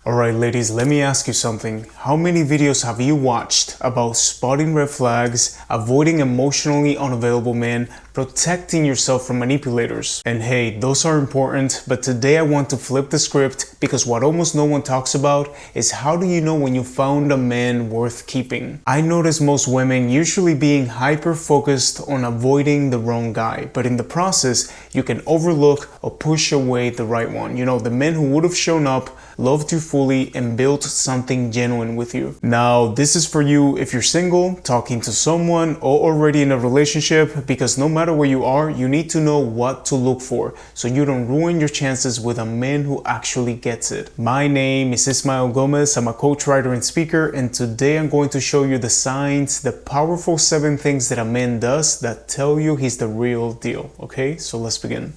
Alright ladies, let me ask you something. How many videos have you watched about spotting red flags, avoiding emotionally unavailable men, protecting yourself from manipulators? And hey, those are important, but today I want to flip the script because what almost no one talks about is how do you know when you found a man worth keeping? I notice most women usually being hyper focused on avoiding the wrong guy, but in the process, you can overlook or push away the right one. You know, the men who would have shown up, loved you fully, and built something genuine with you. Now, this is for you if you're single, talking to someone, or already in a relationship, because no matter where you are, you need to know what to look for so you don't ruin your chances with a man who actually gets it. My name is Ismael Gomez. I'm a coach, writer, and speaker, and today I'm going to show you the signs, the powerful 7 things that a man does that tell you he's the real deal. Okay, so let's begin.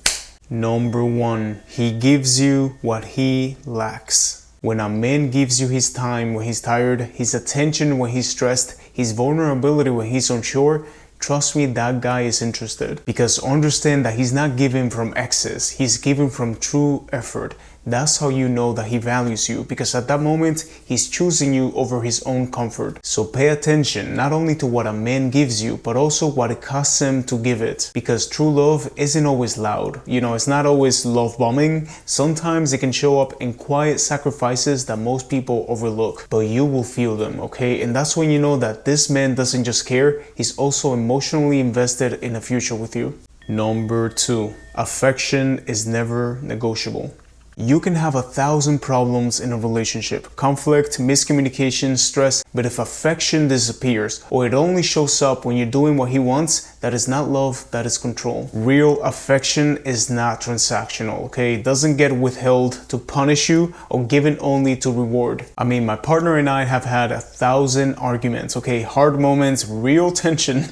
Number 1, he gives you what he lacks. When a man gives you his time when he's tired, his attention when he's stressed, his vulnerability when he's unsure, trust me, that guy is interested. Because understand that he's not giving from excess, he's giving from true effort. That's how you know that he values you, because at that moment, he's choosing you over his own comfort. So pay attention not only to what a man gives you, but also what it costs him to give it. Because true love isn't always loud. You know, it's not always love bombing. Sometimes it can show up in quiet sacrifices that most people overlook, but you will feel them, okay? And that's when you know that this man doesn't just care, he's also emotionally invested in a future with you. Number 2, affection is never negotiable. You can have 1,000 problems in a relationship, conflict, miscommunication, stress, but if affection disappears or it only shows up when you're doing what he wants, that is not love, that is control. Real affection is not transactional, okay? It doesn't get withheld to punish you or given only to reward. I mean, my partner and I have had 1,000 arguments, okay? Hard moments, real tension,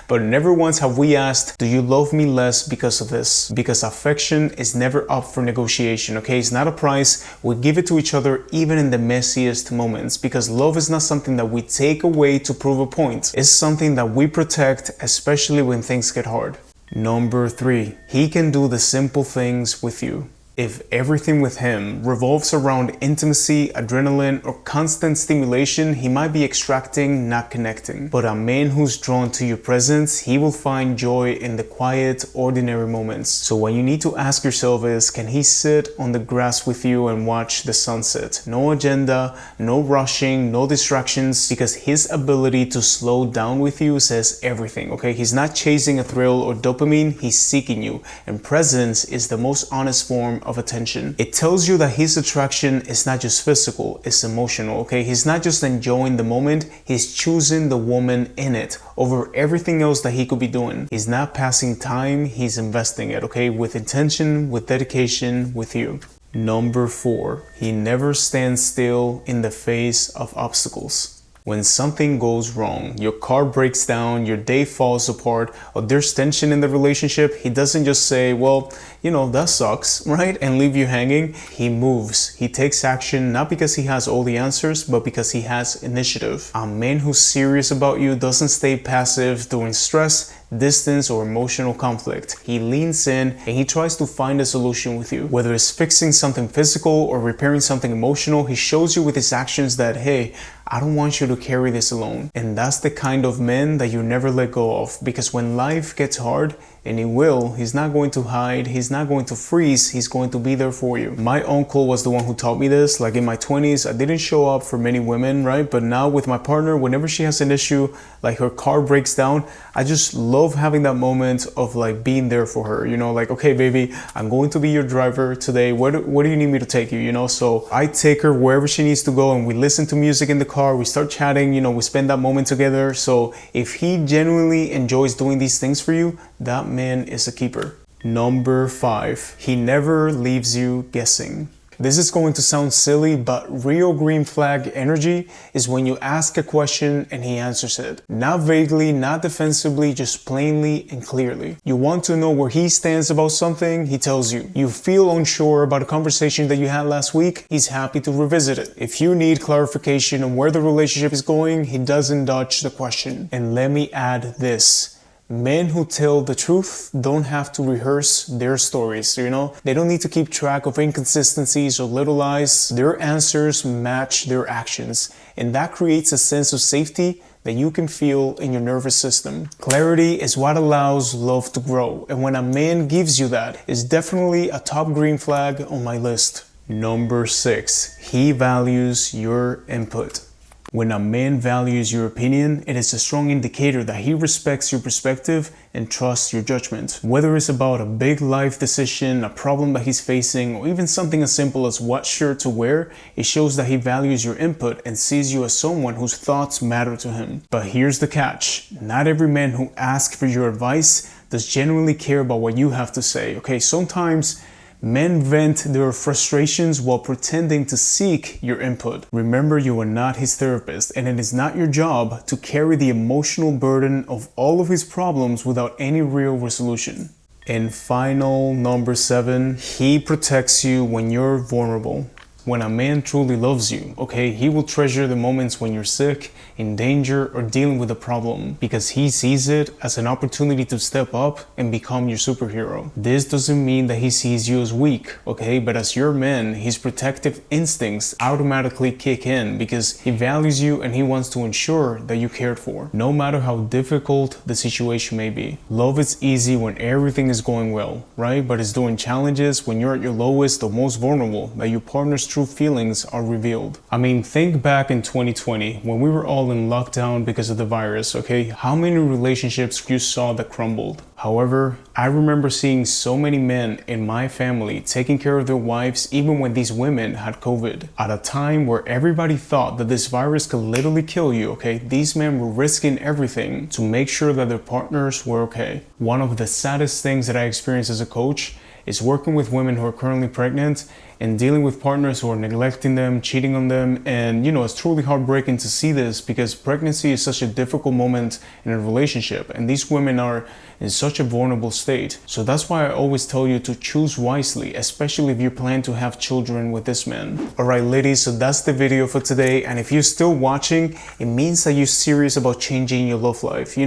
but never once have we asked, do you love me less because of this? Because affection is never up for negotiation, okay? It's not a price. We give it to each other even in the messiest moments, because love is not something that we take away to prove a point. It's something that we protect, especially when things get hard. Number 3, he can do the simple things with you. If everything with him revolves around intimacy, adrenaline, or constant stimulation, he might be extracting, not connecting. But a man who's drawn to your presence, he will find joy in the quiet, ordinary moments. So what you need to ask yourself is, can he sit on the grass with you and watch the sunset? No agenda, no rushing, no distractions, because his ability to slow down with you says everything, okay? He's not chasing a thrill or dopamine, he's seeking you. And presence is the most honest form of attention. It tells you that his attraction is not just physical, it's emotional, okay? He's not just enjoying the moment, he's choosing the woman in it over everything else that he could be doing. He's not passing time, he's investing it, okay? With intention, with dedication, with you. Number 4, he never stands still in the face of obstacles. When something goes wrong, your car breaks down, your day falls apart, or there's tension in the relationship, he doesn't just say, well, you know, that sucks, right? And leave you hanging. He moves. He takes action, not because he has all the answers, but because he has initiative. A man who's serious about you doesn't stay passive during stress, distance, or emotional conflict. He leans in and he tries to find a solution with you. Whether it's fixing something physical or repairing something emotional, he shows you with his actions that, hey, I don't want you to carry this alone. And that's the kind of man that you never let go of, because when life gets hard, and he will, he's not going to hide, he's not going to freeze, he's going to be there for you. My uncle was the one who taught me this. Like in my 20s, I didn't show up for many women, right? But now with my partner, whenever she has an issue, like her car breaks down, I just love having that moment of like being there for her, you know, like, okay, baby, I'm going to be your driver today. Where do you need me to take you, you know? So I take her wherever she needs to go and we listen to music in the car, we start chatting, you know, we spend that moment together. So if he genuinely enjoys doing these things for you, that man is a keeper. Number 5, he never leaves you guessing. This is going to sound silly, but real green flag energy is when you ask a question and he answers it. Not vaguely, not defensively, just plainly and clearly. You want to know where he stands about something, he tells you. You feel unsure about a conversation that you had last week, he's happy to revisit it. If you need clarification on where the relationship is going, he doesn't dodge the question. And let me add this. Men who tell the truth don't have to rehearse their stories, They don't need to keep track of inconsistencies or little lies. Their answers match their actions, and that creates a sense of safety that you can feel in your nervous system. Clarity is what allows love to grow, and when a man gives you that, it's definitely a top green flag on my list. Number 6, he values your input. When a man values your opinion, it is a strong indicator that he respects your perspective and trusts your judgment. Whether it's about a big life decision, a problem that he's facing, or even something as simple as what shirt to wear, it shows that he values your input and sees you as someone whose thoughts matter to him. But here's the catch. Not every man who asks for your advice does genuinely care about what you have to say. Okay, sometimes men vent their frustrations while pretending to seek your input. Remember, you are not his therapist, and it is not your job to carry the emotional burden of all of his problems without any real resolution. And final, number 7, he protects you when you're vulnerable. When a man truly loves you, okay, he will treasure the moments when you're sick, in danger, or dealing with a problem, because he sees it as an opportunity to step up and become your superhero. This doesn't mean that he sees you as weak, okay, but as your man, his protective instincts automatically kick in because he values you and he wants to ensure that you're cared for, no matter how difficult the situation may be. Love is easy when everything is going well, right? But it's during challenges, when you're at your lowest or most vulnerable, that your partner's true feelings are revealed. I mean, think back in 2020 when we were all in lockdown because of the virus, okay? How many relationships you saw that crumbled? However, I remember seeing so many men in my family taking care of their wives even when these women had COVID. At a time where everybody thought that this virus could literally kill you, okay? These men were risking everything to make sure that their partners were okay. One of the saddest things that I experienced as a coach is working with women who are currently pregnant and dealing with partners who are neglecting them, cheating on them. And it's truly heartbreaking to see this because pregnancy is such a difficult moment in a relationship, and these women are in such a vulnerable state. So that's why I always tell you to choose wisely, especially if you plan to have children with this man. Alright ladies, so that's the video for today, and if you're still watching, it means that you're serious about changing your love life.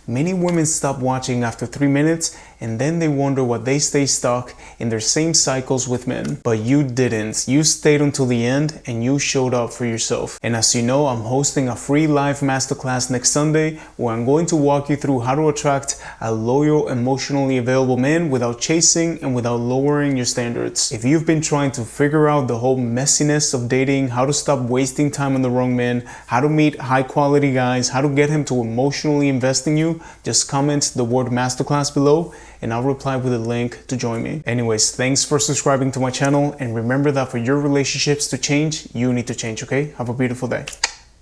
Many women stop watching after 3 minutes and then they wonder why they stay stuck in their same cycles with men. But you didn't. You stayed until the end and you showed up for yourself. And as you know, I'm hosting a free live masterclass next Sunday where I'm going to walk you through how to attract a loyal, emotionally available man without chasing and without lowering your standards. If you've been trying to figure out the whole messiness of dating, how to stop wasting time on the wrong man, how to meet high quality guys, how to get him to emotionally invest in you, just comment the word masterclass below and I'll reply with a link to join me. Anyways, thanks for subscribing to my channel, and remember that for your relationships to change, you need to change, okay? Have a beautiful day.